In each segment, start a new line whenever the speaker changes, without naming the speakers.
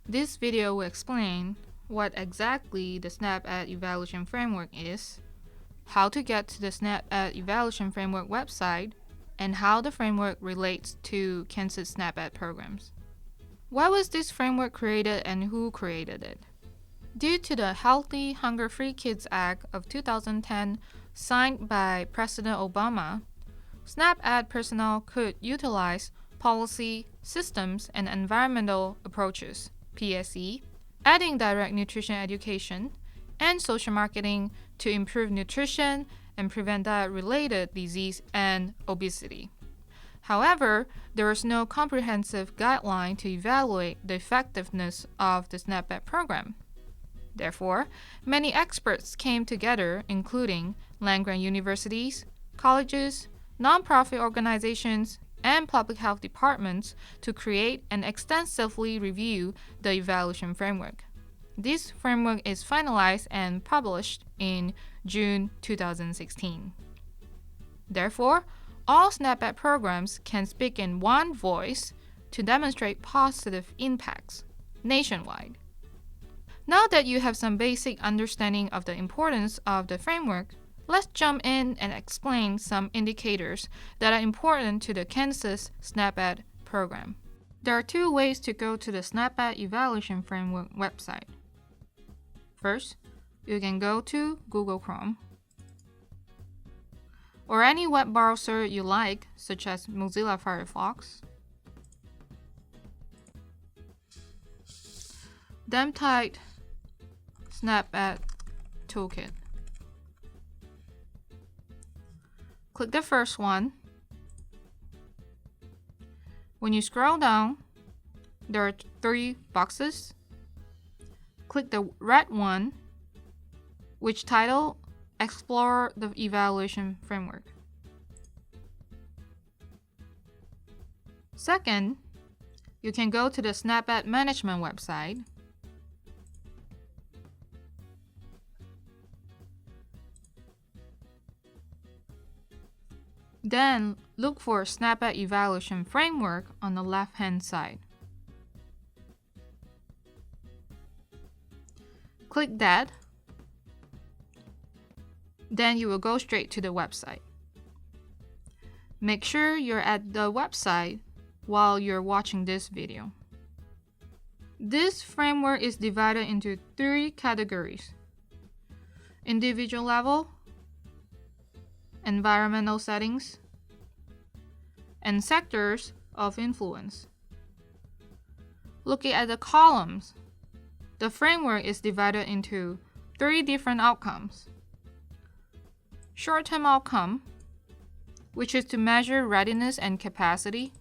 This video will explain what exactly the SNAP-Ed Evaluation Framework is, how to get to the SNAP-Ed Evaluation Framework website, and how the framework relates to Kansas SNAP-Ed programs. Why was this framework created and who created it? Due to the Healthy, Hunger-Free Kids Act of 2010 signed by President Obama, SNAP-Ed personnel could utilize policy, systems, and environmental approaches, PSE, adding direct nutrition education, and social marketing to improve nutrition and prevent diet-related disease and obesity. However, there is no comprehensive guideline to evaluate the effectiveness of the SNAP-Ed program. Therefore, many experts came together, including land-grant universities, colleges, nonprofit organizations, and public health departments, to create and extensively review the evaluation framework. This framework is finalized and published in June 2016. Therefore, all SNAP-Ed programs can speak in one voice to demonstrate positive impacts nationwide. Now that you have some basic understanding of the importance of the framework, let's jump in and explain some indicators that are important to the Kansas SNAP-Ed program. There are two ways to go to the SNAP-Ed Evaluation Framework website. First, you can go to Google Chrome or any web browser you like, such as Mozilla Firefox. Then type SNAP-Ed Toolkit. Click the first one. When you scroll down, there are 3 boxes. Click the red one, which title Explore the Evaluation Framework. Second, you can go to the SNAP-Ed Management website. Then look for SNAP-Ed Evaluation Framework on the left-hand side. Click that. Then you will go straight to the website. Make sure you're at the website while you're watching this video. This framework is divided into 3 categories: individual level, environmental settings, and sectors of influence. Looking at the columns, the framework is divided into 3 different outcomes. Short-term outcome, which is to measure readiness and capacity.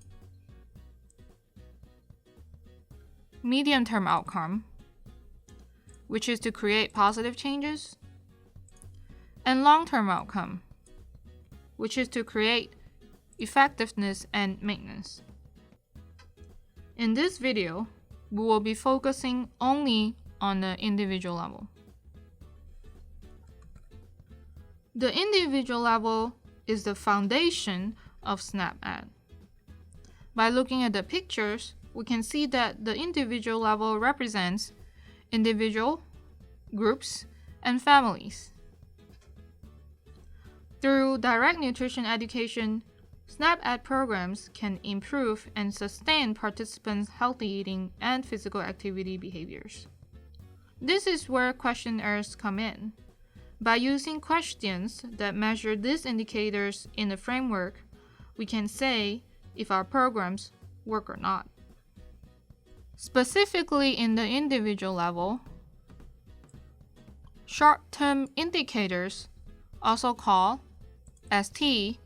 Medium-term outcome, which is to create positive changes. And long-term outcome, which is to create effectiveness and maintenance. In this video, we will be focusing only on the individual level. The individual level is the foundation of SNAP-Ed. By looking at the pictures, we can see that the individual level represents individual, groups, and families. Through direct nutrition education, SNAP-Ed programs can improve and sustain participants' healthy eating and physical activity behaviors. This is where questionnaires come in. By using questions that measure these indicators in the framework, we can say if our programs work or not. Specifically in the individual level, short-term indicators, also called ST,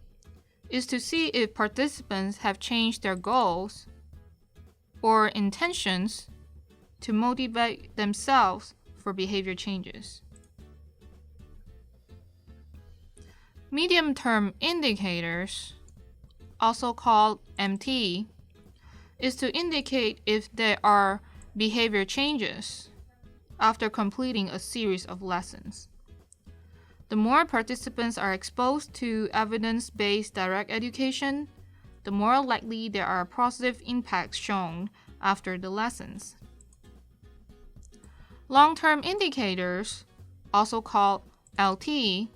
is to see if participants have changed their goals or intentions to motivate themselves for behavior changes. Medium-term indicators, also called MT, is to indicate if there are behavior changes after completing a series of lessons. The more participants are exposed to evidence-based direct education, the more likely there are positive impacts shown after the lessons. Long-term indicators, also called LT,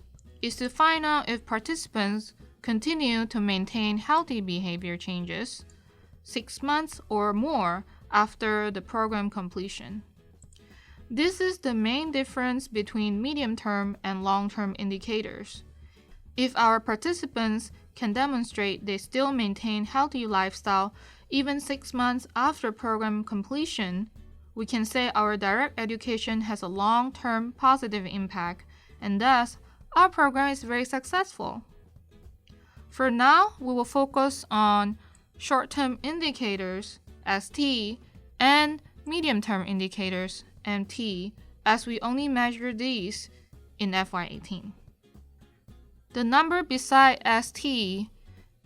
is to find out if participants continue to maintain healthy behavior changes 6 months or more after the program completion. This is the main difference between medium-term and long-term indicators. If our participants can demonstrate they still maintain healthy lifestyle even 6 months after program completion, we can say our direct education has a long-term positive impact, and thus our program is very successful. For now, we will focus on short-term indicators, ST, and medium-term indicators, MT, as we only measure these in FY18. The number beside ST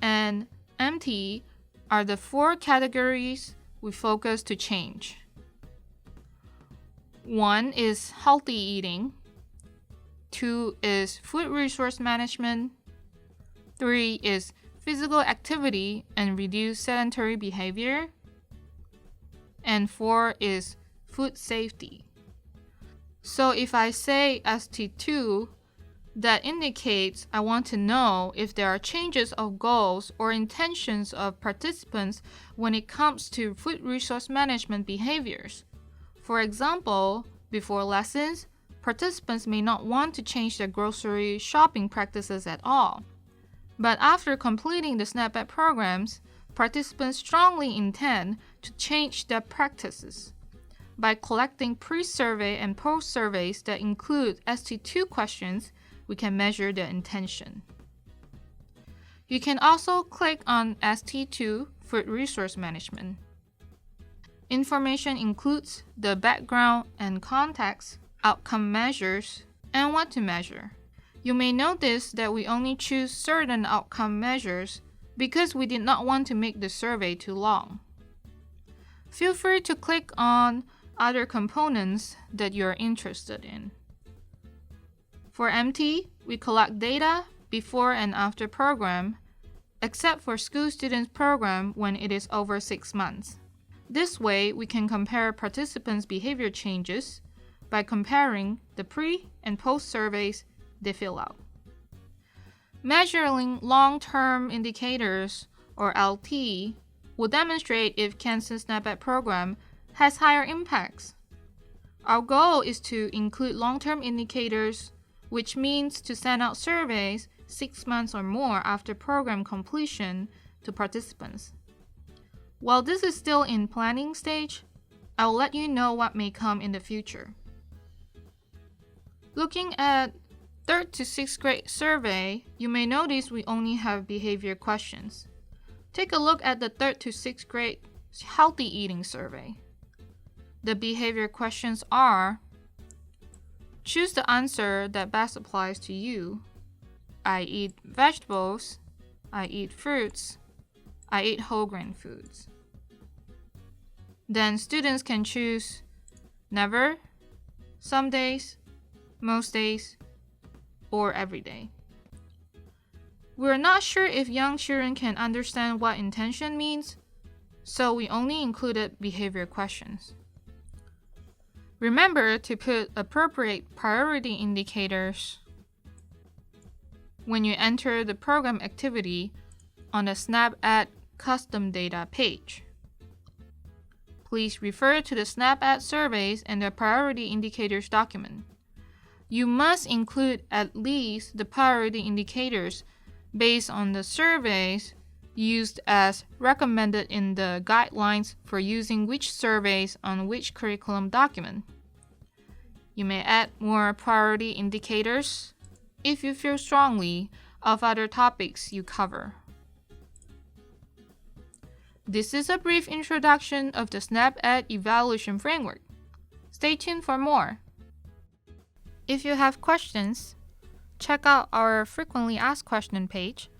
and MT are the 4 categories we focus to change. 1 is healthy eating, 2 is food resource management, 3 is physical activity and reduce sedentary behavior, and 4 is food safety. So if I say ST2, that indicates I want to know if there are changes of goals or intentions of participants when it comes to food resource management behaviors. For example, before lessons, participants may not want to change their grocery shopping practices at all. But after completing the SNAP-ED programs, participants strongly intend to change their practices. By collecting pre-survey and post-surveys that include ST2 questions, we can measure their intention. You can also click on ST2 Food Resource Management. Information includes the background and context, outcome measures, and what to measure. You may notice that we only choose certain outcome measures because we did not want to make the survey too long. Feel free to click on other components that you are interested in. For MT, we collect data before and after program, except for school students program when it is over 6 months. This way, we can compare participants' behavior changes by comparing the pre- and post-surveys they fill out. Measuring long-term indicators, or LT, will demonstrate if Kansas SNAP-ED program has higher impacts. Our goal is to include long-term indicators, which means to send out surveys 6 months or more after program completion to participants. While this is still in planning stage, I will let you know what may come in the future. Looking at 3rd to 6th grade survey, you may notice we only have behavior questions. Take a look at the 3rd to 6th grade healthy eating survey. The behavior questions are: choose the answer that best applies to you. I eat vegetables. I eat fruits. I eat whole grain foods. Then students can choose never, some days, most days, or every day. We're not sure if young children can understand what intention means, so we only included behavior questions. Remember to put appropriate priority indicators when you enter the program activity on the SNAP-ED custom data page. Please refer to the SNAP-ED surveys and the priority indicators document. You must include at least the priority indicators based on the surveys used as recommended in the guidelines for using which surveys on which curriculum document. You may add more priority indicators if you feel strongly of other topics you cover. This is a brief introduction of the SNAP-ED evaluation framework. Stay tuned for more. If you have questions, check out our frequently asked question page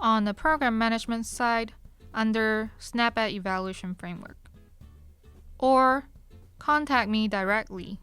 on the program management side under SNAP-ED evaluation framework. Or contact me directly